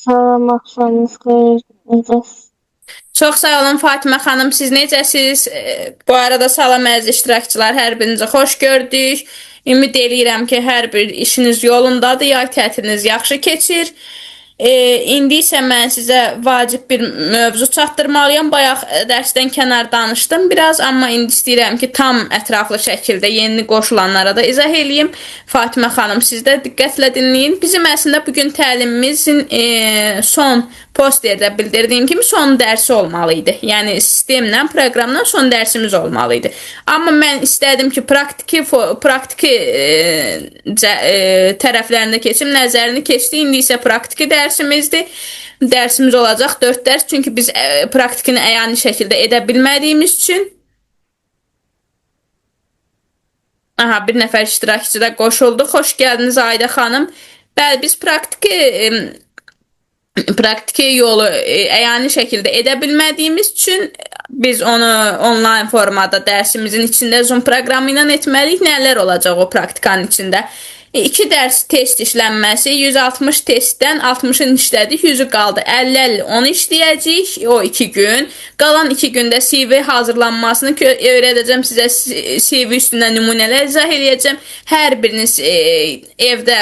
Salam, axşamınız xeyir. Necəsiz? Çox sağ olun Fatimə xanım, siz necəsiz? Bu arada salam əziz iştirakçılar, hər birinizə xoş gördük. Ümid eləyirəm ki, hər bir işiniz yolundadır, yay tətiliniz yaxşı keçir. İndi isə mən sizə vacib bir mövzu çatdırmalıyam. Bayaq dərsdən kənar danışdım biraz, amma indi istəyirəm ki, tam ətraflı şəkildə yeni qoşulanlara da izah eləyim. Fatimə xanım, siz də diqqətlə dinləyin. Bizim əslində bugün təlimimizin son posterdə bildirdiyim kimi son dərsi olmalı idi. Yəni sistemlə, proqramla son dərsimiz olmalı idi. Amma mən istədim ki, praktiki tərəflərində keçim, nəzərini keçdi. İndi isə praktiki dərsimizdir. Dərsimiz olacaq 4 dərs. Çünki biz praktikini əyani şəkildə edə bilmədiyimiz üçün. Aha, bir nəfər iştirakçı da qoşuldu. Xoş gəldiniz Ayda xanım. Bəli, biz praktiki yolu əyani şəkildə edə bilmədiyimiz üçün biz onu onlayn formada dərsimizin içində Zoom proqramı ilə etməliyik. Nələr olacaq o praktikanın içində? 2 dərs test işlənməsi, 160 testdən 60-ını işlədik, 100-ü qaldı. 50-50 onu işləyəcəyik o 2 gün. Qalan 2 gündə CV hazırlanmasını öyrədəcəm sizə, CV üstündə nümunələr izah eləyəcəm. Hər biriniz evdə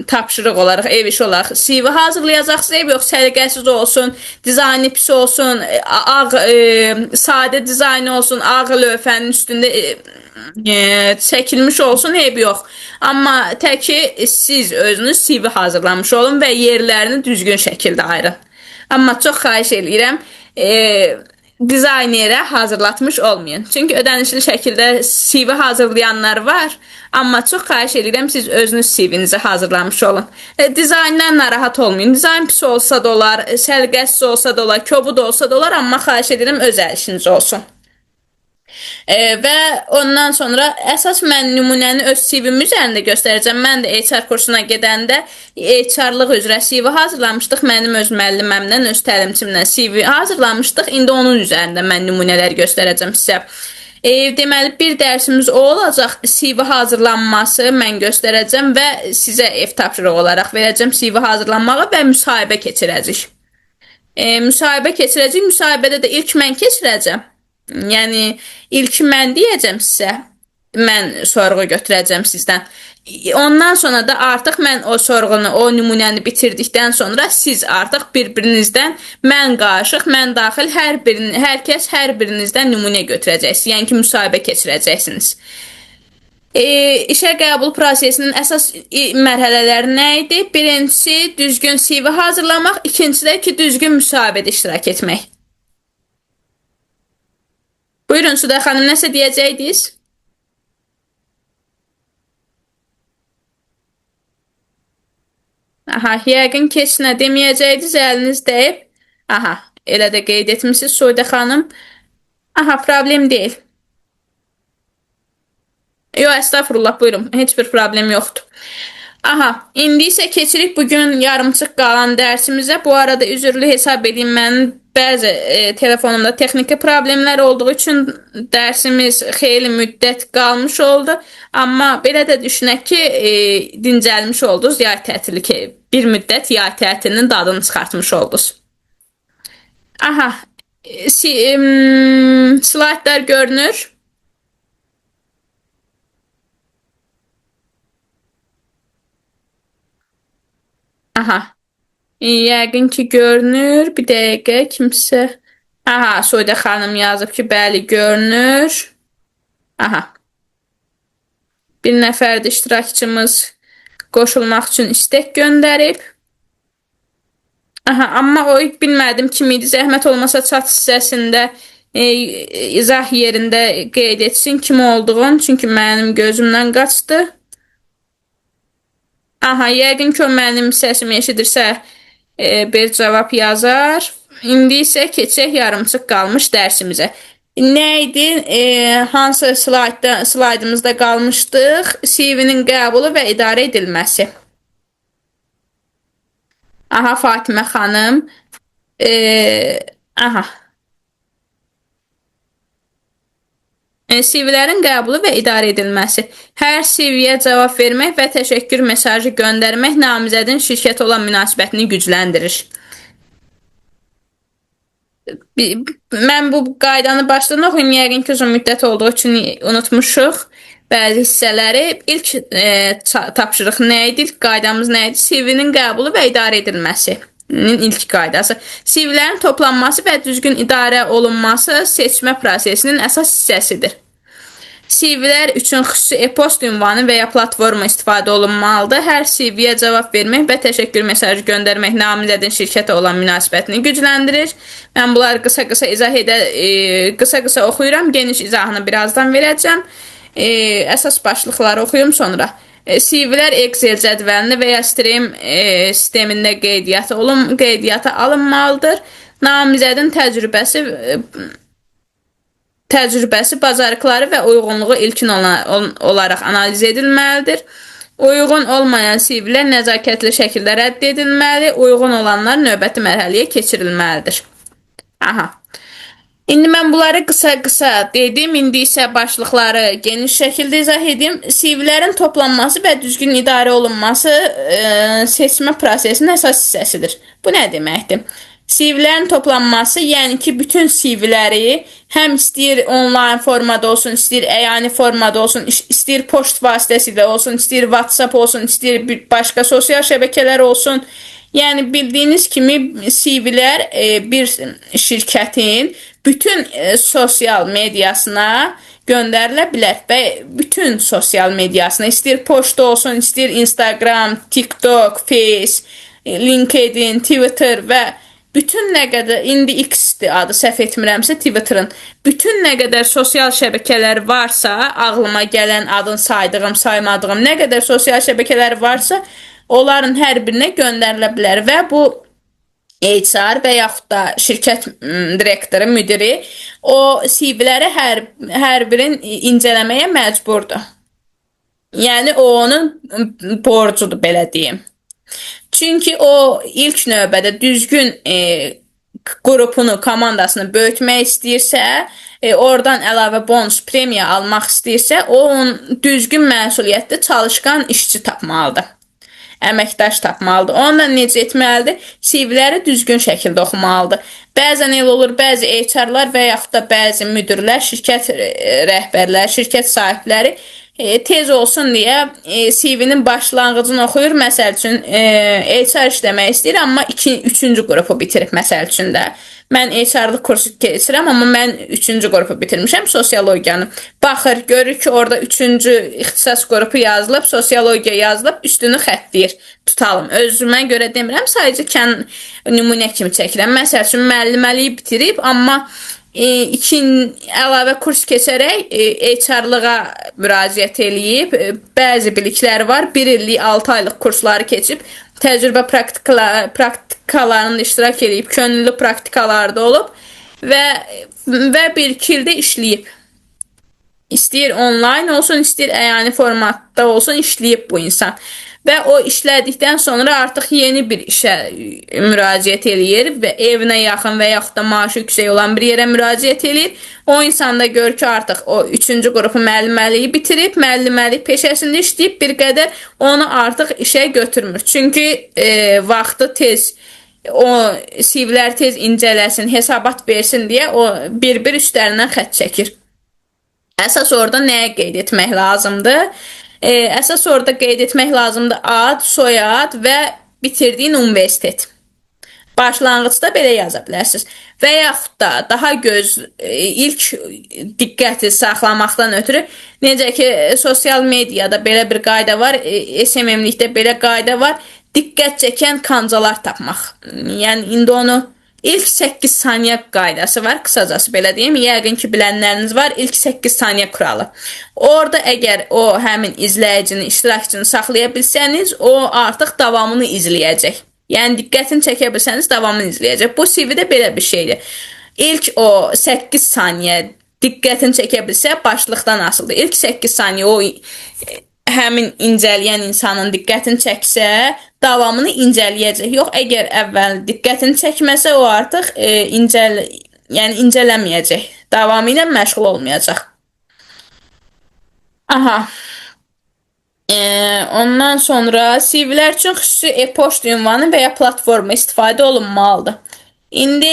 tapşırıq olaraq, ev işi olaraq CV hazırlayacaqsınız. Ev yox, səliqəsiz olsun, dizaynı pis olsun, sadə dizaynı olsun, ağ lövhənin üstündə çəkilmiş olsun, eyb yox. Amma təki siz özünüz CV hazırlamış olun və yerlərini düzgün şəkildə ayırın. Amma çox xahiş eləyirəm, dizaynerə hazırlatmış olmayın. Çünki ödənişli şəkildə CV hazırlayanlar var, amma çox xahiş eləyirəm siz özünüz CV-nizi hazırlamış olun. Dizayndan narahat olmayın. Dizayn pis olsa da olar, səliqəsiz olsa da olar, kobud olsa da olar, amma xahiş edirəm öz əl işiniz olsun. Və ondan sonra əsas mən nümunəni öz CV-im üzərində göstərəcəm. Mən də HR kursuna gedəndə HR-lıq üzrə CV hazırlamışdıq. Mənim öz müəlliməmlə, öz təlimçimlə CV hazırlamışdıq. İndi onun üzərində mən nümunələr göstərəcəm sizə. Deməli, bir dərsimiz o olacaq. CV hazırlanması mən göstərəcəm və sizə ev tapşırığı olaraq verəcəm CV hazırlanmağı və müsahibə keçirəcək. Müsahibədə də ilk mən keçirəcəm. Yəni, ilk mən deyəcəm sizə, mən sorğu götürəcəm sizdən. Ondan sonra da artıq mən o sorğunu, o nümunəni bitirdikdən sonra siz artıq bir-birinizdən mən qarışıq, mən daxil hər kəs hər birinizdən nümunə götürəcəksiniz. Yəni ki, müsahibə keçirəcəksiniz. İşə qəbul prosesinin əsas mərhələləri nə idi? Birincisi, düzgün CV hazırlamaq, ikincisi də ki, düzgün müsahibədə iştirak etmək. Buyurun Suda xanım, nəsə deyəcəydiniz? Aha, yəqin keç nə deməyəcəydiniz, əliniz dəyib. Aha, elə də qeyd etmişsiniz Suda xanım. Aha, problem deyil. Yox, əstəğfurullah, buyurun, heç bir problem yoxdur. Aha, indi isə keçirik bugün yarımçıq qalan dərsimizə. Bu arada üzürlü hesab edeyim, mənim bəzi telefonumda texniki problemlər olduğu üçün dərsimiz xeyli müddət qalmış oldu. Amma belə də düşünək ki, dincəlmiş oldunuz yay tətili ki, bir müddət yay tətilinin dadını çıxartmış oldunuz. Aha, slaydlar görünür. Aha. Yəqin ki, görünür. Bir dəqiqə, kimsə... Aha, Soyda xanım yazıb ki, bəli, görünür. Aha. Bir nəfər də iştirakçımız qoşulmaq üçün istek göndərib. Aha, amma o bilmədim kim idi. Zəhmət olmasa chat hissəsində izah yerində qeyd etsin kim olduğunu. Çünki mənim gözümdən qaçdı. Aha, yəqin ki, o mənim səsimi eşidirsə bir cavab yazar. İndi isə keçək yarımçıq qalmış dərsimizə. Nə idi? Hansı slaydımızda qalmışdıq? CV-nin qəbulu və idarə edilməsi. Aha, Fatimə xanım. Aha. CV-lərin qəbulu və idarə edilməsi. Hər CV-yə cavab vermək və təşəkkür mesajı göndərmək namizədin şirkətə olan münasibətini gücləndirir. Mən bu qaydanı başdan oxuyum, yəqin ki, uzun müddət olduğu üçün unutmuşuq bəzi hissələri. İlk tapşırıq nə idi? İlk qaydamız nə idi? CV-nin qəbulu və idarə edilməsinin ilk qaydası. CV-lərin toplanması və düzgün idarə olunması seçmə prosesinin əsas hissəsidir. CV-lər üçün xüsusi e-post ünvanı və ya platforma istifadə olunmalıdır. Hər CV-yə cavab vermək və təşəkkür mesajı göndərmək namizədin şirkətə olan münasibətini gücləndirir. Mən bunları qısa-qısa qısa-qısa oxuyuram. Geniş izahını birazdan verəcəm. Əsas başlıqları oxuyum sonra. CV-lər Excel cədvəlində və ya stream sistemində qeydiyyata alınmalıdır. Namizədin təcrübəsi, bacarıqları və uyğunluğu ilkin olaraq analiz edilməlidir. Uyğun olmayan CV-lər nəzakətli şəkildə rədd edilməli, uyğun olanlar növbəti mərhələyə keçirilməlidir. İndi mən bunları qısa-qısa dedim, indi isə başlıqları geniş şəkildə izah edeyim. CV-lərin toplanması və düzgün idarə olunması seçmə prosesinin əsas hissəsidir. Bu nə deməkdir? CV-lərin toplanması, yəni ki, bütün CV-ləri həm istəyir onlayn formada olsun, istəyir əyani formada olsun, istəyir poçt vasitəsilə olsun, istəyir WhatsApp olsun, istəyir başqa sosial şəbəkələr olsun. Yəni bildiyiniz kimi CV-lər bir şirkətin bütün sosial mediasına göndərilə bilər və bütün sosial mediasına, istəyir poçta olsun, istəyir Instagram, TikTok, Face, LinkedIn, Twitter və bütün nə qədər, indi X-dir adı, səhv etmirəmsə Twitter'ın, bütün nə qədər sosial şəbəkələr varsa, ağlıma gələn, adını saydığım, saymadığım, nə qədər sosial şəbəkələr varsa, onların hər birinə göndərilə bilər və bu HR və yaxud da şirkət direktoru, müdiri o CV-ləri hər birin incələməyə məcburdur. Yəni o onun borcudur, belə deyim. Çünki o ilk növbədə düzgün qrupunu, komandasını böyütmək istəyirsə, oradan əlavə bonus, premiya almaq istəyirsə, o düzgün məsuliyyətli çalışqan işçi tapmalıdır. Əməkdaş tapmalıdır. Onunla necə etməlidir? CV-ləri düzgün şəkildə oxumalıdır. Bəzən elə olur, bəzi HR-lar və yaxud da bəzi müdirlər, şirkət rəhbərləri, şirkət sahibləri tez olsun deyə CV-nin başlanğıcını oxuyur. Məsəl üçün HR işləmək istəyir, amma 3-cü qrupu bitirib məsəl üçün də. Mən HR-lıq kursu keçirəm, amma mən 3-cü qrupu bitirmişəm, sosiologiyanı. Baxır, görür ki, orada 3-cü ixtisas qrupu yazılıb, sosiologiya yazılıb, üstünü xəttləyir. Tutalım, özümə görə demirəm, sadəcə nümunə kimi çəkirəm. Məsəl üçün müəlliməliyi bitirib, amma əlavə kurs keçərək HR-lığa müraciət eləyib, bəzi bilikləri var, 1 illik 6 aylıq kursları keçib, təcrübə praktikalarında iştirak edib, könüllü praktikalarda olub və 1-2 ildə işləyib. İstəyir onlayn olsun, istəyir əyani formatda olsun, işləyib bu insan. Və o işlədikdən sonra artıq yeni bir işə müraciət eləyir və evinə yaxın və yaxud da maaşı yüksək olan bir yerə müraciət eləyir. O insan da görür ki, artıq o 3-cü qrupu müəlliməliyi bitirib, müəlliməlik peşəsində işləyib, bir qədər onu artıq işə götürmür. Çünki vaxtı tez, o CV-lər tez incələsin, hesabat versin deyə o bir-bir üstlərindən xətt çəkir. Əsas orada nəyə qeyd etmək lazımdır? Əsas orada qeyd etmək lazımdır ad, soyad və bitirdiyin universitet. Başlanğıcda belə yaza bilərsiniz. Və yaxud da daha ilk diqqəti saxlamaqdan ötürü, necə ki, sosial mediada belə bir qayda var, SMM-likdə belə qayda var, diqqət çəkən kancalar tapmaq. Yəni, indi onu İlk 8 saniyə qaydası var, qısacası belə deyim. Yəqin ki, bilənləriniz var. İlk 8 saniyə kuralı. Orada əgər o həmin izləyicini, iştirakçını saxlaya bilsəniz, o artıq davamını izləyəcək. Yəni, diqqətini çəkə bilsəniz, davamını izləyəcək. Bu CV-də belə bir şeydir. İlk o 8 saniyə diqqətini çəkə bilsə, başlıqdan asılıdır. İlk 8 saniyə o həmin incələyən insanın diqqətini çəksə, davamını incələyəcək. Yox, əgər əvvəl diqqətini çəkməsə, o artıq incələməyəcək. Davamı ilə məşğul olmayacaq. Ondan sonra CV-lər üçün xüsusi e-poçt ünvanı və ya platforma istifadə olunmalıdır. İndi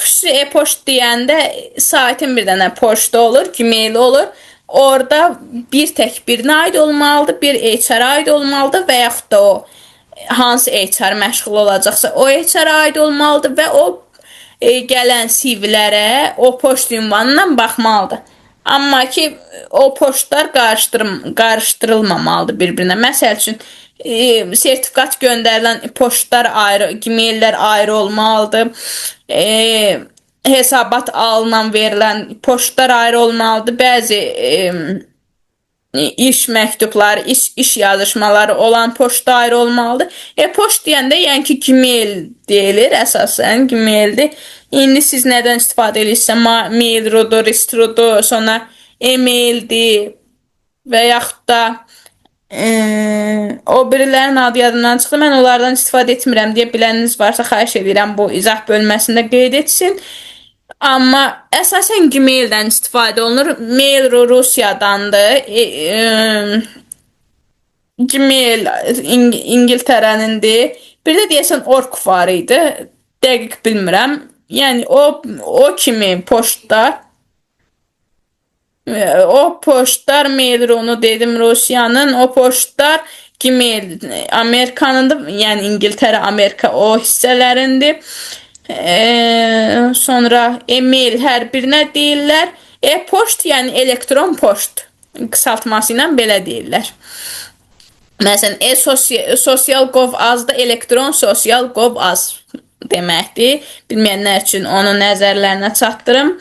xüsusi e-poçt deyəndə saytın bir dənə poçtu olur, Gmail olur. Orada bir tək birinə aid olmalıdır, bir HR aid olmalıdır və yaxud da o hansı HR məşğul olacaqsa o HR aid olmalıdır və o gələn CV-lərə o poçt ünvanından baxmalıdır. Amma ki o poçtlar qarışdırılmamalıdır bir-birinə. Məsəl üçün sertifikat göndərilən poçtlar ayrı, Gmaillər ayrı olmalıdır. Hesabat alınan verilən poçtlar ayrı olmalıdır. Bəzi iş məktubları, iş yazışmaları olan poçta ayrı olmalıdır. E-poçt deyəndə yəni ki Gmail deyilir, əsasən Gmaildir. İndi siz nədən istifadə edirsə, Mail.ru-dur, Ristru-dur, sonra e-maildir və yaxud da o birilərin adı yadımdan çıxdı. Mən onlardan istifadə etmirəm deyə biləniniz varsa xahiş edirəm bu izah bölməsində qeyd etsin. Amma əsasən Gmaildən istifadə olunur. Mail.ru Rusiyadandır. Gmail İngiltərənindir. Bir də deyəsən Org var idi. Dəqiq bilmirəm. Yəni o kimi poçtlar o poçtlar Mail.ru-nu dedim Rusiyanın, o poçtlar Gmail Amerikanındır, yəni İngiltərə, Amerika o hissələrindir. Sonra e-mail hər birinə deyirlər. E-poçt yəni elektron poçt qısaltması ilə belə deyirlər. Məsələn, e-sosial.gov.az da elektron sosial.gov.az deməkdir. Bilməyənlər üçün onu nəzərlərinə çatdırım.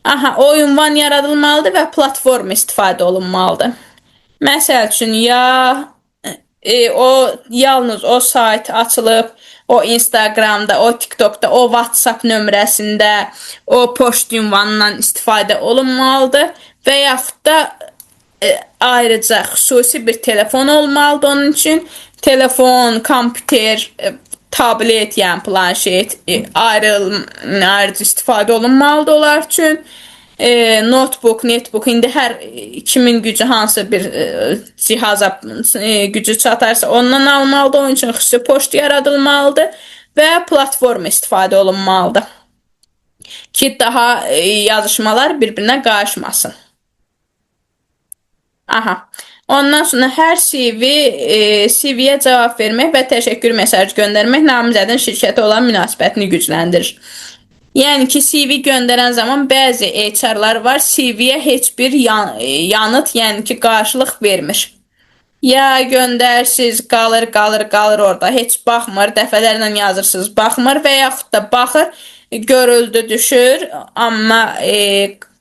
Aha, o ünvan yaradılmalıdır və platform istifadə olunmalıdır. Məsəl üçün, o yalnız o sayt açılıb, o Instagramda, o TikTokda, o WhatsApp nömrəsində, o poçt ünvanından istifadə olunmalıdır və yaxud da ayrıca xüsusi bir telefon olmalıdır onun üçün. Telefon, kompüter, tablet, yəni planşet ayrıca istifadə olunmalıdır onlar üçün. Notebook, netbook, indi hər kimin gücü hansı bir cihaza gücü çatarsa ondan almalıdır. Onun üçün xüsusi poçt yaradılmalıdır və platform istifadə olunmalıdır ki daha yazışmalar bir-birinə qarışmasın. Aha. Ondan sonra hər CV-yə cavab vermək və təşəkkür mesajı göndərmək namizədin şirkətə olan münasibətini gücləndirir. Yəni ki, CV göndərən zaman bəzi HR-lar var, CV-yə heç bir yanıt, yəni ki, qarşılıq vermir. Ya göndərsiz, qalır orada, heç baxmır, dəfələrlə yazırsınız, baxmır və yaxud da baxır, görüldü, düşür, amma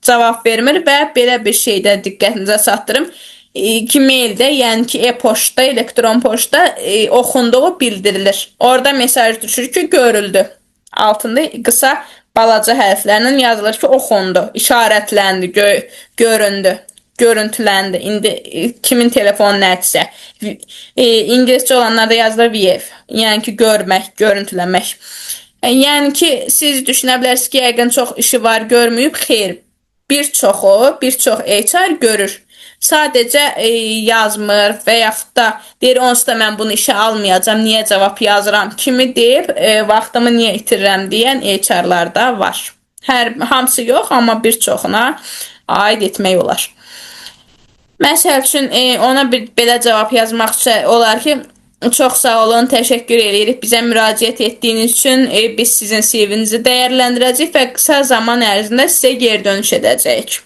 cavab vermir və belə bir şeydə diqqətinizə çatdırım. Gmaildə, yəni ki, e-poçtda, elektron poçtda oxunduğu bildirilir. Orada mesaj düşür ki, görüldü. Altında qısa balaca hərflərlə yazılır ki, oxundu, işarətləndi, göründü, görüntüləndi. İndi kimin telefonu nədirsə. İngiliscə olanlarda yazılır view, yəni ki, görmək, görüntüləmək. Yəni ki, siz düşünə bilərsiniz ki, yəqin çox işi var, görməyib, xeyr. Bir çox HR görür. Sadəcə yazmır və yaxud da deyir, onsuz da mən bunu işə almayacam, niyə cavab yazıram kimi deyib, vaxtımı niyə itirirəm deyən HR-lar da var. Hamısı yox, amma bir çoxuna aid etmək olar. Məsəl üçün, ona belə cavab yazmaq üçün olar ki, çox sağ olun, təşəkkür edirik bizə müraciət etdiyiniz üçün. Biz sizin CV-nizi dəyərləndirəcəyik və qısa zaman ərzində sizə geri dönüş edəcəyik.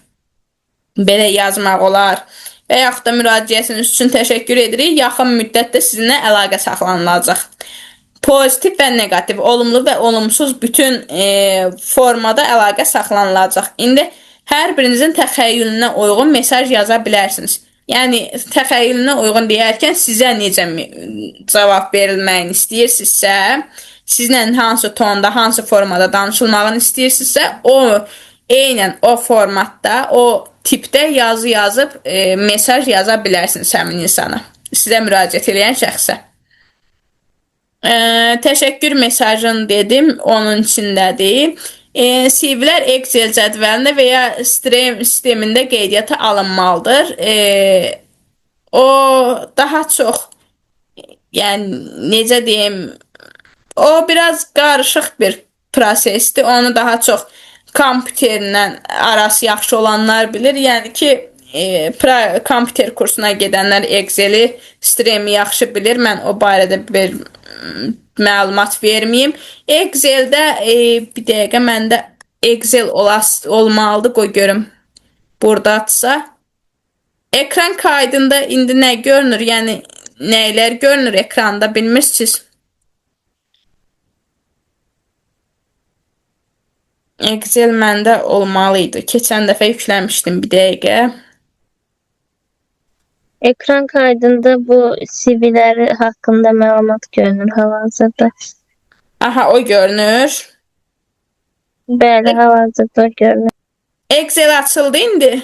Belə yazmaq olar. Və yaxud da müraciətiniz üçün təşəkkür edirik. Yaxın müddətdə sizinlə əlaqə saxlanılacaq. Pozitiv və negativ, olumlu və olumsuz bütün formada əlaqə saxlanılacaq. İndi hər birinizin təxəyyülünə uyğun mesaj yaza bilərsiniz. Yəni, təxəyyülünə uyğun deyərkən sizə necə cavab verilməyini istəyirsinizsə, sizlə hansı tonda, hansı formada danışılmağını istəyirsinizsə, o eynən o formatda, o tipdə yazı yazıb mesaj yaza bilərsiniz həmin insana, sizə müraciət edən şəxsə. Təşəkkür mesajını dedim, onun içindədir. CV-lər Excel cədvəlində və ya sistemində qeydiyyata alınmalıdır. O daha çox, yəni necə deyim, O biraz qarışıq bir prosesdir. Onu daha çox kompüterlə arası yaxşı olanlar bilir. Yəni ki, kompüter kursuna gedənlər Excel-i, Stream-i yaxşı bilir. Mən o barədə bir məlumat verməyim. Excel-də bir dəqiqə məndə Excel olmalıdır. Qoy görüm. Buradadsa. Ekran kaydında indi nə görünür? Yəni nəylər görünür ekranda bilmirsiniz? Excel məndə olmalıydı. Keçən dəfə yükləmişdim bir dəqiqə. Ekran kaydında bu CV'ləri haqqında məlumat görünür hal-hazırda. Aha, o görünür. Bəli, hal-hazırda görünür. Excel açıldı indi.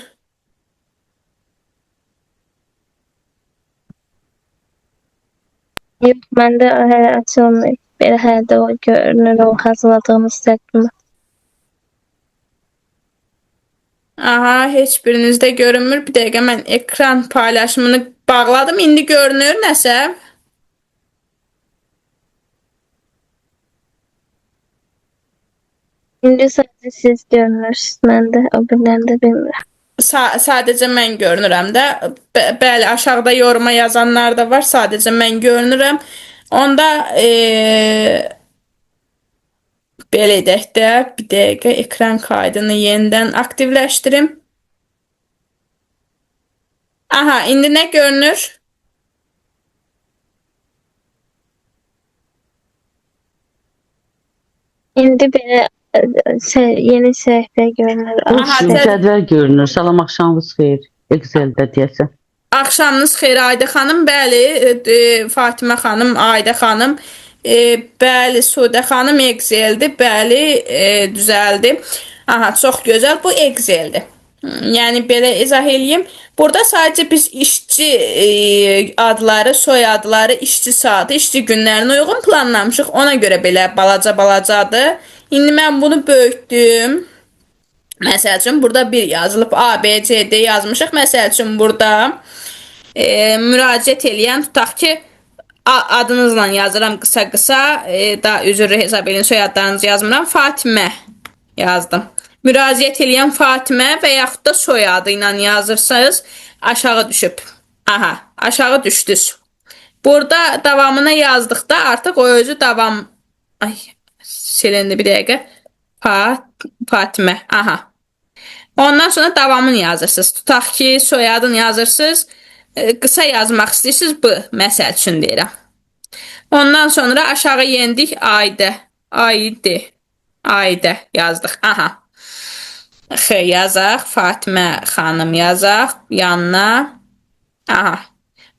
Yox, məndə hələ açılmır. Belə hələ də o görünür, o hazırladığımız təqvim. Aha, heç birinizdə görünmür. Bir dəqiqə mən ekran paylaşımını bağladım. İndi görünür nəsə. İndi sadəcə siz görünürsünüz, məndə o birlərini də bilmirəm. Sadəcə mən görünürəm də. Bəli, aşağıda yoruma yazanlar da var. Sadəcə mən görünürəm. Onda belə edək də. Bir dəqiqə ekran kaydını yenidən aktivləşdirim. Aha, indi nə görünür? İndi belə yeni səhifə görünür. Aha, Cədvəl görünür. Salam, axşamınız xeyir. Excel-də deyəsən. Axşamınız xeyir Aydə xanım. Bəli, Fatimə xanım, Aydə xanım. Bəli, Sudə xanım Excel-dir. Bəli, düzəldi. Aha, çox gözəl. Bu Excel-dir. Yəni belə izah eləyim. Burada sadəcə biz işçi adları, soy adları, işçi saatı, işçi günlərinə uyğun planlamışıq. Ona görə belə balacadır. İndi mən bunu böyütdüm. Məsəl üçün burada bir yazılıb A, B, C, D yazmışıq. Məsəl üçün burada müraciət eləyən tutaq ki, adınızla yazıram qısa-qısa, daha üzrlü hesab edin, soyadlarınızı yazmıram. Fatimə yazdım. Müraciət eləyən Fatimə və yaxud da soyadı ilə yazırsınız. Aşağı düşüb. Aha, aşağı düşdünüz. Burada davamına yazdıqda artıq o özü davam... Ay, silindi bir dəqiqə. Fatimə. Aha. Ondan sonra davamını yazırsınız. Tutaq ki, soyadını yazırsınız. Qısa yazmaq istəyirsiniz. Bu, məsəl üçün deyirəm. Ondan sonra aşağı yendik. Aydə yazdıq. Aha. Yazaq. Fatimə xanım yazaq. Yanına. Aha.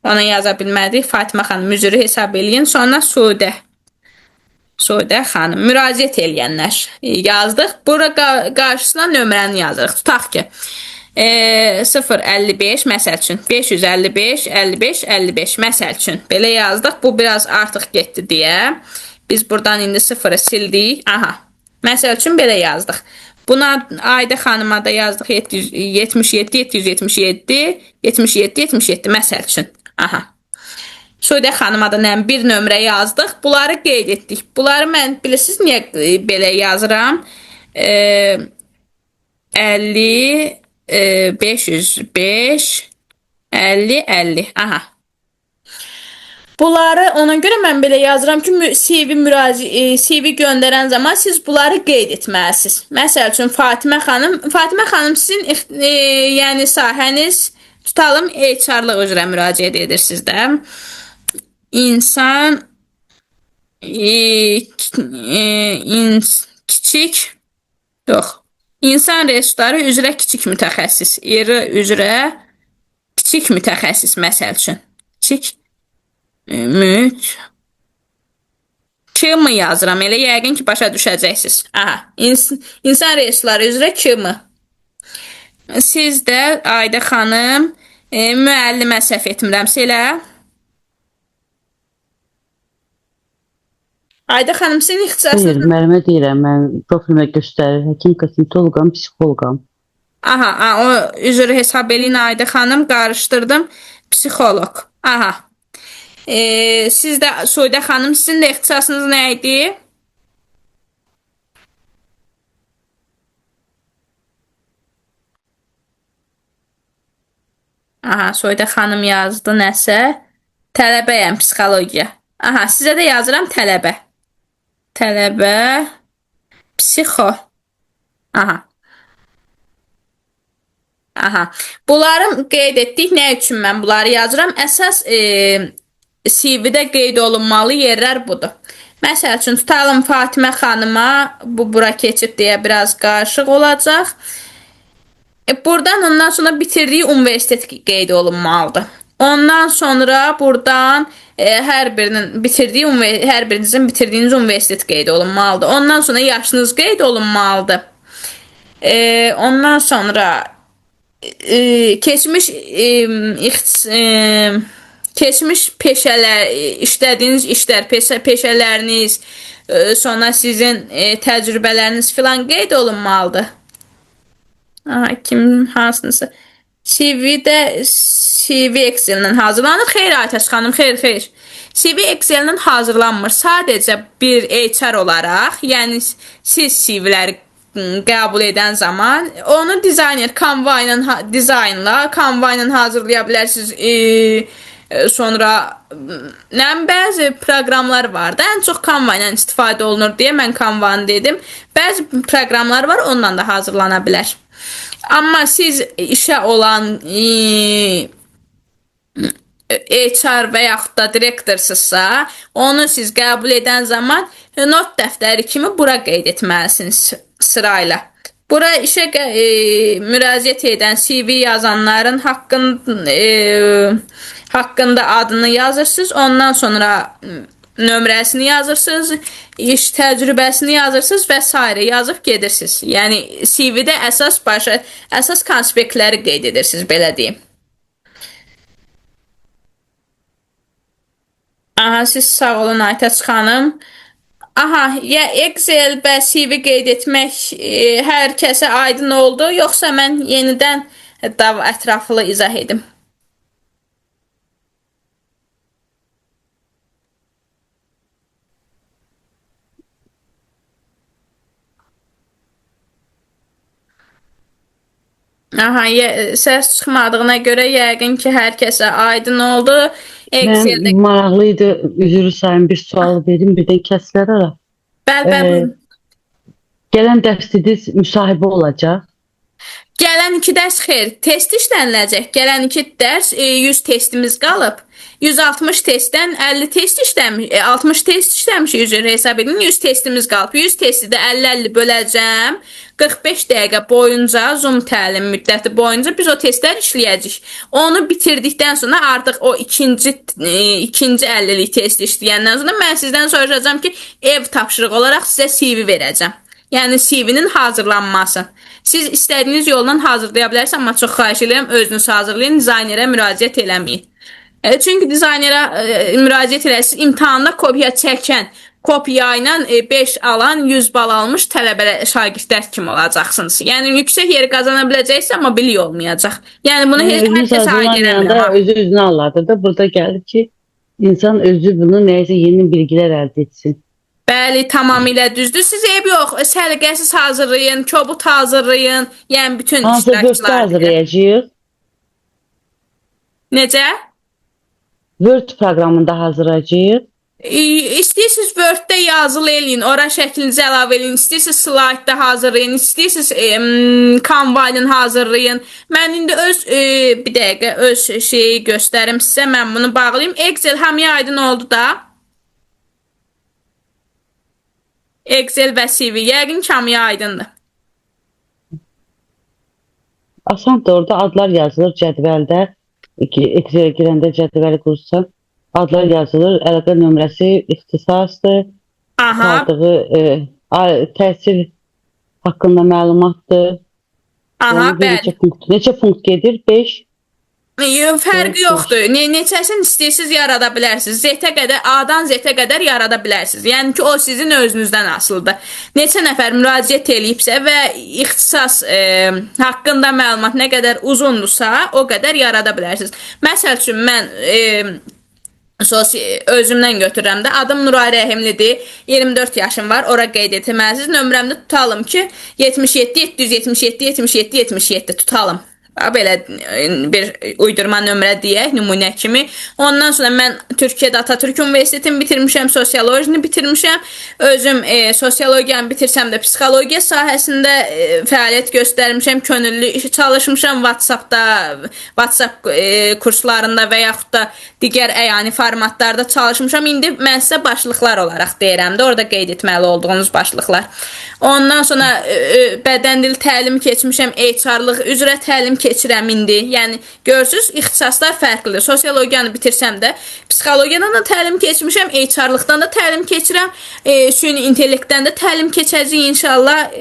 Ona yaza bilmədik. Fatimə xanım üzrü hesab eləyin. Sonra Sudə xanım. Müraciət eləyənlər yazdıq. Bura qarşısına nömrəni yazırıq. Tutaq ki, 055 məsəl üçün 555 55 55 məsəl üçün belə yazdıq. Bu biraz artıq getdi deyə biz buradan indi 0-ı sildik. Aha. Məsəl üçün belə yazdıq. Buna Aydə xanıma da yazdıq 77 777 77 77 məsəl üçün. Aha. Sudə xanıma da bir nömrə yazdıq. Bunları qeyd etdik. Bunları mən bilirsiniz niyə belə yazıram? 50 505 50 50. Aha. Bunları ona görə mən belə yazıram ki, CV göndərən zaman siz bunları qeyd etməlisiniz. Məsəl üçün Fatimə xanım sizin yəni sahəniz tutalım HR-lıq üzrə müraciət edirsiniz də. İnsan İnsan resursları üzrə kiçik mütəxəssis. Üzrə kiçik mütəxəssis məsəl üçün. Kiçik kimi yazıram. Elə yəqin ki, başa düşəcəksiniz. Aha. İnsan resursları üzrə kimi. Siz də Aydə xanım müəllimə səhv etmirəmsə elə. Aydə xanım, sizin ixtisasınız... Xeyr, müəllimə deyirəm, mən profilimə göstərir, həkim kosmetoloqam, psixoloqam. Aha, o üzrü hesab eləyin Aydə xanım, qarışdırdım, psixoloq. Aha. Siz də Soyda xanım, sizin də ixtisasınız nə idi? Aha, Soyda xanım yazdı nəsə. Tələbəyəm, psixologiya. Aha, sizə də yazıram tələbə. Tələbə, psixo. Aha. Aha. Bunları qeyd etdik. Nə üçün mən bunları yazıram? Əsas CV-də qeyd olunmalı yerlər budur. Məsəl üçün tutalım Fatimə xanıma, bu bura keçib deyə biraz qarışıq olacaq. Buradan ondan sonra bitirdiyi universitet qeyd olunmalıdır. Ondan sonra buradan hər birinizin bitirdiyiniz universitet qeyd olunmalıdır. Ondan sonra yaşınız qeyd olunmalıdır. Ondan sonra keçmiş peşələr, işlədiyiniz işlər, peşələriniz, sonra sizin təcrübələriniz filan qeyd olunmalıdır. Kim hansınızsa. CV Excel-lə hazırlanır. Xeyr Aytaş xanım, xeyr. CV Excel-lə hazırlanmır. Sadəcə bir HR olaraq, yəni siz CV-ləri qəbul edən zaman onu Canva ilə hazırlaya bilərsiniz. Sonra bəzi proqramlar var da, ən çox Canva ilə istifadə olunur deyə mən Canva-nı dedim. Bəzi proqramlar var, ondan da hazırlana bilər. Amma siz işə olan HR və yaxud da direktorsuzsa, onu siz qəbul edən zaman not dəftəri kimi bura qeyd etməlisiniz sırayla. Bura işə müraciət edən CV yazanların haqqında adını yazırsınız, ondan sonra nömrəsini yazırsınız, iş təcrübəsini yazırsınız və s. yazıb gedirsiniz. Yəni CV-də əsas konspektləri qeyd edirsiniz, belə deyim. Aha, siz sağ olun Aytaç xanım. Aha, ya Excel və CV qeyd etmək hər kəsə aydın oldu, yoxsa mən yenidən daha ətraflı izah edim? Aha, səs çıxmadığına görə yəqin ki, hər kəsə aydın oldu. Excel-də Mən maraqlı idi, üzrü sayın bir sual verim, birdən kəsilər ara. Bəli. Gələn dərsiniz müsahibə olacaq. Gələn 2 dərs xeyr, test işləniləcək. Gələn 2 dərs 100 testimiz qalıb. 160 testdən 50 test işləmiş, 60 test işləmişik üzrə hesab edin. 100 testimiz qalıb. 100 testi də 50-50 böləcəm. 45 dəqiqə boyunca, Zoom təlim müddəti boyunca biz o testləri işləyəcəyik. Onu bitirdikdən sonra artıq o ikinci 50-lik test işləyəndən sonra mən sizdən soruşacağam ki, ev tapşırıq olaraq sizə CV verəcəm. Yəni CV-nin hazırlanması. Siz istədiyiniz yolla hazırlaya bilərsiniz, amma çox xahiş edirəm özünüz hazırlayın, dizaynerə müraciət eləməyin. Çünki dizaynerə müraciət elərsiniz, imtahanda kopya çəkən, kopya ilə 5 alan, 100 bal almış tələbələr, şagirdlər kimi olacaqsınız. Yəni yüksək yeri qazana biləcəksiniz, amma bilik olmayacaq. Yəni bunu hər kəsə aid eləmirəm. Özü özünə anladı da, burada gəlir ki, insan özü bunu nəyəsə yeni bilgilər əldə etsin. Bəli, tamamilə düzdür. Siz ev yox, səliqəsiz hazırlayın, kobud hazırlayın. Yəni bütün iştirakçılar hazırlayacağıq. Necə? Word proqramında hazırlayacağıq. İstəyirsiniz Word-də yazılı eləyin, ora şəklinizi əlavə eləyin, istəyirsiniz slide-da hazırlayın, istəyirsiniz Canva ilə hazırlayın. Mən indi bir dəqiqə öz şeyi göstərim sizə, mən bunu bağlayayım. Excel hamıya aydın oldu da. Excel və CV yəqin ki, hamıya aydındır. Asandır, orada adlar yazılır cədvəldə. Excel-ə girəndə cədvəli qursan, adlar yazılır, əlaqə nömrəsi, ixtisasdır, qaldığı təhsil haqqında məlumatdır. Aha, bəli. Neçə punkt gedir? 5. Fərqi yoxdur. Neçəsini istəyirsiniz yarada bilərsiniz. Z-ə qədər, A-dan Z-ə qədər yarada bilərsiniz. Yəni ki, o sizin özünüzdən asılıdır. Neçə nəfər müraciət eləyibsə və ixtisas haqqında məlumat nə qədər uzundursa, o qədər yarada bilərsiniz. Məsəl üçün, mən Özümdən götürürəm də. Adım Nuray Rəhimlidir. 24 yaşım var. Ora qeyd etməlisiz. Nömrəmdə tutalım ki 77 777 77 77 tutalım. Belə bir uydurma nömrə deyək, nümunə kimi. Ondan sonra mən Türkiyədə Atatürk Universitetini bitirmişəm, sosiologiyasını bitirmişəm. Özüm sosiologiyanı bitirsəm də psixologiya sahəsində fəaliyyət göstərmişəm, könüllü çalışmışam WhatsApp kurslarında və yaxud da digər əyani formatlarda çalışmışam. İndi mən sizə başlıqlar olaraq deyirəm də, orada qeyd etməli olduğunuz başlıqlar. Ondan sonra bədən dili təlimi keçmişəm, HR-lıq üzrə təlim keçirəm indi. Yəni görürsüz, ixtisaslar fərqlidir. Sosiologiyanı bitirsəm də psixologiyadan da təlim keçmişəm, HR-lıqdan da təlim keçirəm, süni intellektdən də təlim keçəcəyik inşallah.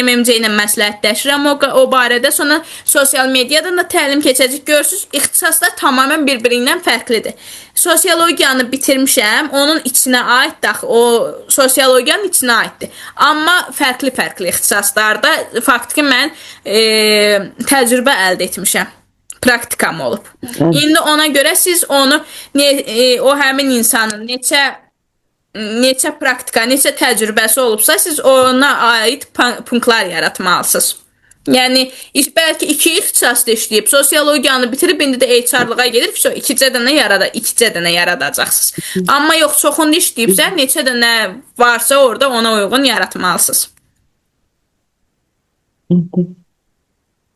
MMC ilə məsləhətləşirəm o barədə. Sonra sosial mediadan da təlim keçəcəyik. Görürsüz, ixtisaslar tamamilə bir-birindən fərqlidir. Sosiologiyanı bitirmişəm, onun içinə aid daxı, o sosiologiyanın içinə aiddir. Amma fərqli-fərqli ixtisaslarda faktiki mən təcrübə əldə etmişəm. Praktikam olub. İndi ona görə siz onu o həmin insanın neçə praktika, neçə təcrübəsi olubsa, siz ona aid punktlar yaratmalısınız. Yəni bəlkə 2 ixtisasda işləyib, sosiologiyanı bitirib, indi də HR-lığa gedir, 2 dənə yaradacaqsınız. Amma yox, çoxunda işləyibsə, neçə dənə varsa orada ona uyğun yaratmalısınız.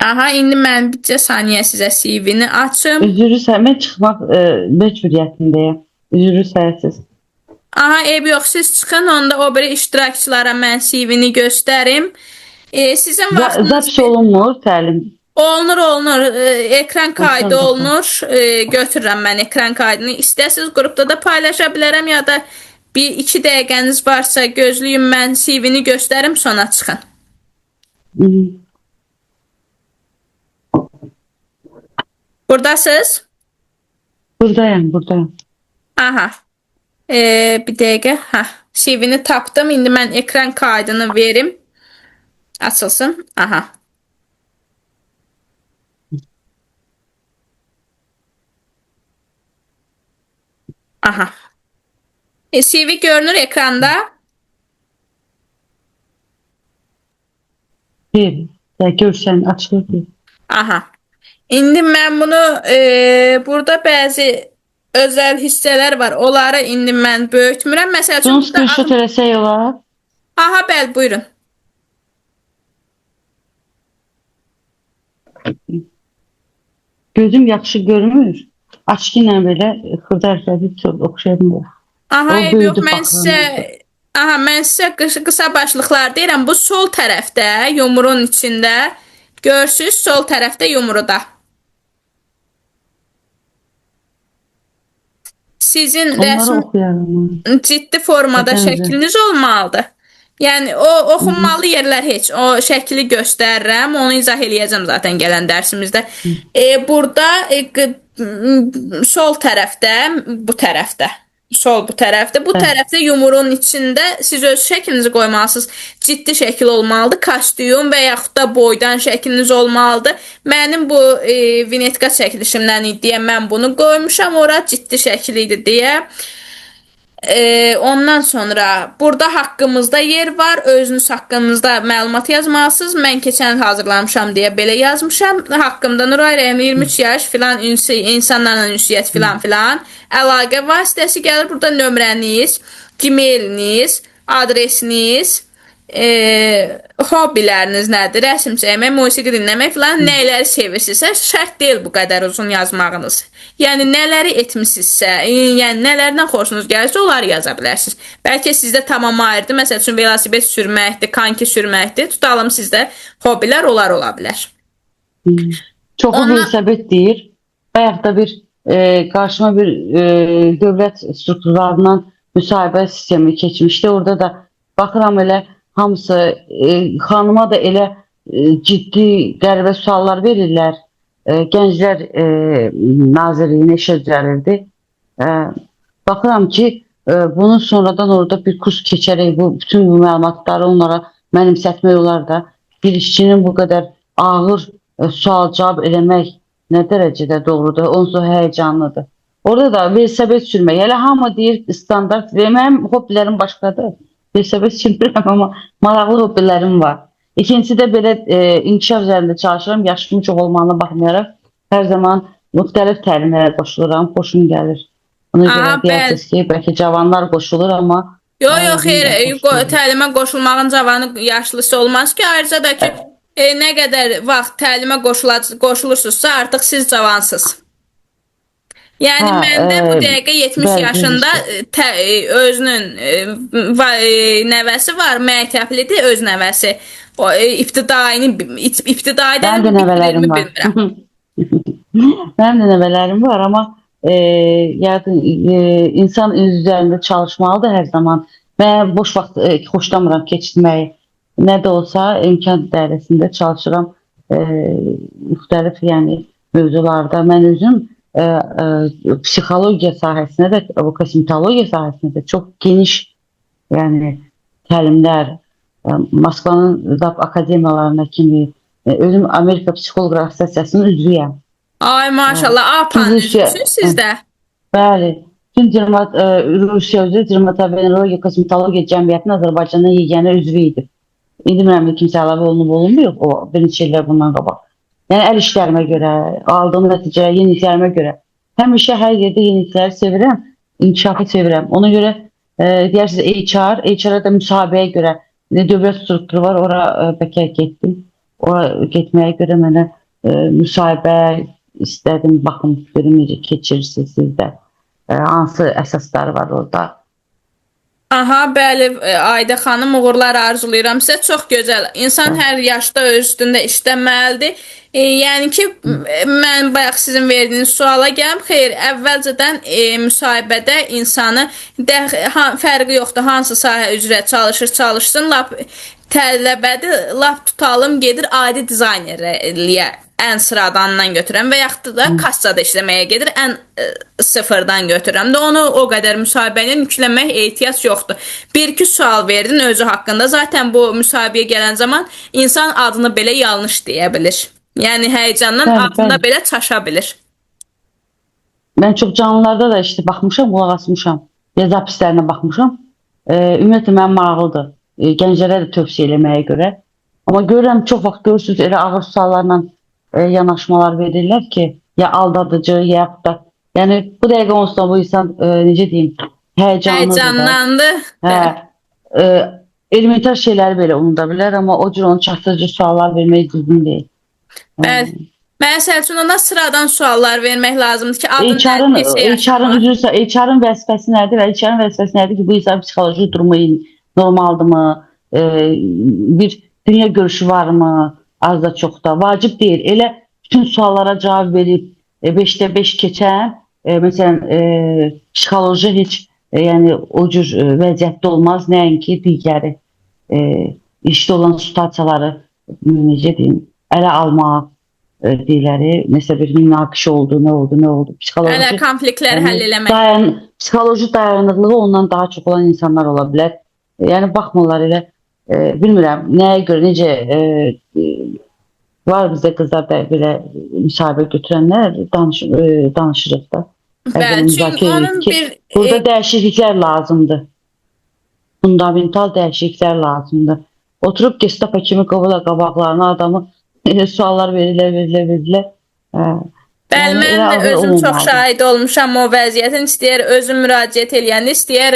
Aha, indi mən bircə saniyə sizə CV-ni açım. Üzrü səhmə çıxmaq məcburiyyətindəyəm. Üzrü səhəsiz. Aha, ev yox, siz çıxın, onda o biri iştirakçılara mən CV-ni göstərim. Sizin vaxtınız... Zapis olunmur təlim? Olunur. Ekran kaydı olunur. Götürürəm mən ekran kaydını. İstəsiniz qrupda da paylaşa bilərəm, ya da 1-2 dəqiqəniz varsa gözləyin, mən CV-ni göstərim, sonra çıxın. Buradasınız? Buradayım. Aha. Bir dəqiqə. CV-ni tapdım. İndi mən ekran kaydını verim. Açılsın. Aha. Aha. CV görünür ekranda. Görsən, açılır. Aha. İndi mən bunu burada bəzi özəl hissələr var. Onları indi mən böyütmürəm. Məsəl üçün Bunu screenshot eləsək olar. Aha, bəli, buyurun. Gözüm yaxşı görmür. Açıq ilə belə xırda hərfləri çox oxşayamır. Aha, yox, mən sizə qısa başlıqlar deyirəm. Bu sol tərəfdə, yumruğun içində. Görürsüz, sol tərəfdə yumruda. Sizin ciddi formada şəkliniz olmalıdır. Yəni, o oxunmalı yerlər heç. O şəkli göstərirəm, onu izah eləyəcəm zaten gələn dərsimizdə. Burada sol tərəfdə, bu tərəfdə. Bu tərəfdə yumruğun içində siz öz şəklinizi qoymalısınız. Ciddi şəkil olmalıdır. Kostyum və yaxud da boydan şəkliniz olmalıdır. Mənim bu vinetka çəkilişimdən idi deyə mən bunu qoymuşam. Ora ciddi şəkil idi deyə. Ondan sonra burada haqqımızda yer var. Özünüz haqqınızda məlumat yazmalısınız. Mən keçən hazırlamışam deyə belə yazmışam. Haqqımda Nuray Rəhimli 23 yaş filan, insanlarla ünsiyyət filan filan. Əlaqə vasitəsi gəlir. Burada nömrəniz, gmailiniz, adresiniz, hobbiləriniz nədir? Rəsm çəkmək, musiqi dinləmək filan, nəyləri sevirsinizsə, şərt deyil bu qədər uzun yazmağınız. Yəni nələri etmisinizsə, yəni nələrdən xoşunuz gəlirsə, onları yaza bilərsiniz. Bəlkə sizdə tamam ayrıdır. Məsəl üçün velosiped sürməkdir, kanki sürməkdir. Tutalım sizdə hobbilər olar ola bilər. Çoxu velosiped deyir. Bayaq da qarşıma bir dövlət strukturlarından müsahibə sistemi keçmişdi. Orada da baxıram elə hamısı xanıma da elə ciddi qəribə suallar verirlər. Gənclər Nazirliyinə işə düzəlirdi. Baxıram ki, bunun sonradan orada bir kurs keçərək bütün bu məlumatları onlara mənimsətmək olar da. Bir işçinin bu qədər ağır sual cavab eləmək nə dərəcədə doğrudur, onsuz həyəcanlıdır. Orada da velosiped sürmək. Elə hamı deyir standart. Və mənim hobbilərim başqadır. Velosiped sürmürəm, amma maraqlı hobbilərim var. İkincisi də belə inkişaf üzərində çalışıram. Yaşımın çox olmağına baxmayaraq hər zaman müxtəlif təlimlərə qoşuluram. Xoşum gəlir. Ona görə deyərsiniz ki, bəlkə cavanlar qoşulur, amma Yox, xeyr, təlimə qoşulmağın cavanı yaşlısı olmaz ki, ayrıca da ki, nə qədər vaxt təlimə qoşulursunuzsa, artıq siz cavansınız. Yəni, məndə bu dəqiqə 70 yaşında özünün nəvəsi var, məktəblidir öz nəvəsi. İbtidaidən nəvələrim var. Mənim də nəvələrim var, amma insan öz üzərində çalışmalıdır hər zaman. Mən boş vaxt xoşlamıram keçirməyi. Nə də olsa imkan dairəsində çalışıram müxtəlif mövzularda. Mən özüm psixologiya sahəsində də, kosmetologiya sahəsində də çox geniş təlimlər, Moskvanın akademiyalarına kimi, özüm Amerika Psixoloqlar Assosiasiyasının üzvüyəm. Ay maşallah, APA'nın üzvüsünüz siz də? Bəli. Rusiya üzrə Dermatovenerologiya Kosmetologiya Cəmiyyətinin Azərbaycandan yeganə üzvü idi. İndi mənimlə kimsə əlavə olunub, o bir neçə illər bundan qabaq. Yəni əl işlərimə görə, aldığım nəticəyə, yeniliklərimə görə. Həmişə hər yerdə yenilikləri sevirəm, inkişafı sevirəm. Ona görə deyirsiniz HR-a da müsahibəyə görə dövlət strukturu var, ora bəlkə getdim. Ora getməyə görə mənə müsahibə istədim, baxın, görüm necə keçirirsiniz siz də. Hansı əsasları var orada? Aha, bəli, Ayda xanım, uğurlar arzulayıram sizə. Çox gözəl. İnsan hər yaşda öz üstündə işləməlidir. Yəni ki, mən bayaq sizin verdiyiniz suala gələm. Xeyr, əvvəlcədən müsahibədə insanı fərqi yoxdur, hansı sahə üzrə çalışsın, lap tələbədir, lap tutalım gedir adi dizaynerliyə ən sıradandan götürəm və yaxud da kassada işləməyə gedir, ən sıfırdan götürəm də onu o qədər müsahibəyə yükləmək ehtiyac yoxdur. Bir-iki sual verdin özü haqqında. Zaten bu müsahibəyə gələn zaman insan adını belə yanlış deyə bilir. Yəni həyecandan adında belə çaşa bilir. Mən çox canlılarda da baxmışam, qulaq asmışam. Zapislərinə baxmışam. Ümumiyyətlə mənim maraqlıdır. Gənclərə də tövsiyə eləməyə görə. Amma görürəm, çox vaxt görürsünüz, elə ağır suallarla yanaşmalar verirlər ki, ya aldadıcı, ya da yəni bu dəqiqə onsuz da bu insan necə deyim, həyecanlandı. Elementar şeyləri belə unuda bilər, amma o cür onu çatdırıcı suallar vermək düzgün deyil. Bəli. Məsəl üçün ona sıradan suallar vermək lazımdır ki, HR-ın vəzifəsi nədir və HR-ın vəzifəsi nədir ki, bu insan psixoloji durumu normaldırmı, bir dünya görüşü varmı, az da çox da vacib deyil. Elə bütün suallara cavab verib 5-də 5 keçən, məsələn, psixoloji heç o cür vəziyyətdə olmaz, nəinki digəri işdə olan situasiyaları necə deyim, ələ almaq deyirləri, nəsə bir münaqişə oldu, nə oldu. Ələ konfliktləri həll eləmək. Psixoloji dayanıqlığı ondan daha çox olan insanlar ola bilər. Yəni, baxmırlar elə, bilmirəm, nəyə görə, necə var bizdə qızlar da belə müsahibə götürənlər, danışırıq da. Bəli, çünki onun bir... Burada dəyişikliklər lazımdır. Fundamental dəyişikliklər lazımdır. Oturub Gestapo kimi qabaqlarına adamı suallar verirlər. Bəli, mən də özüm çox şahid olmuşam o vəziyyətin. İstəyər özüm müraciət eləyəndə, istəyər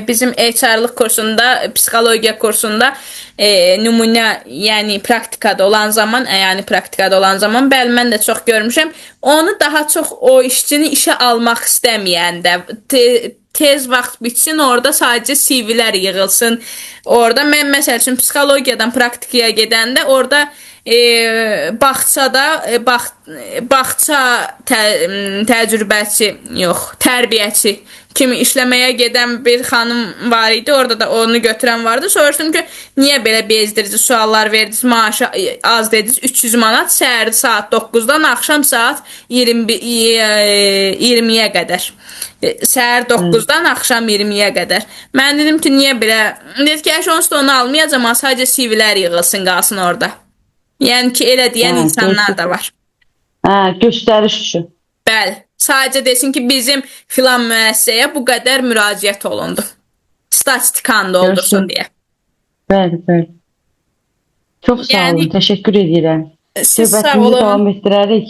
bizim HR-lıq kursunda, psixologiya kursunda nümunə, yəni praktikada olan zaman, bəli, mən də çox görmüşəm. Onu daha çox o işçini işə almaq istəməyəndə, tez vaxt bitsin, orada sadəcə CV-lər yığılsın. Orada mən məsəl üçün psixologiyadan praktikaya gedəndə, orada bağça təcrübəçi, tərbiyəçi kimi işləməyə gedən bir xanım var idi. Orada da onu götürən vardı. Soruşdum ki, niyə belə bezdirici suallar verdiniz, maaşı az dediniz, 300 manat, səhər saat 9-dan axşam saat 20-yə qədər. Səhər 9-dan axşam 20-yə qədər. Mən dedim ki, niyə belə? Dedi ki, onsuz da onu almayacam, sadəcə CV-lər yığılsın, qalsın orada. Yəni ki, elə deyən insanlar da var. Göstəriş üçün. Bəli. Sadəcə desin ki, bizim filan müəssisəyə bu qədər müraciət olundu. Statistikanı doldursun deyə. Bəli, bəli. Çox sağ olun, Yəni- təşəkkür edirəm. Siz sağ Söhbətimizi olun. davam etdirərik.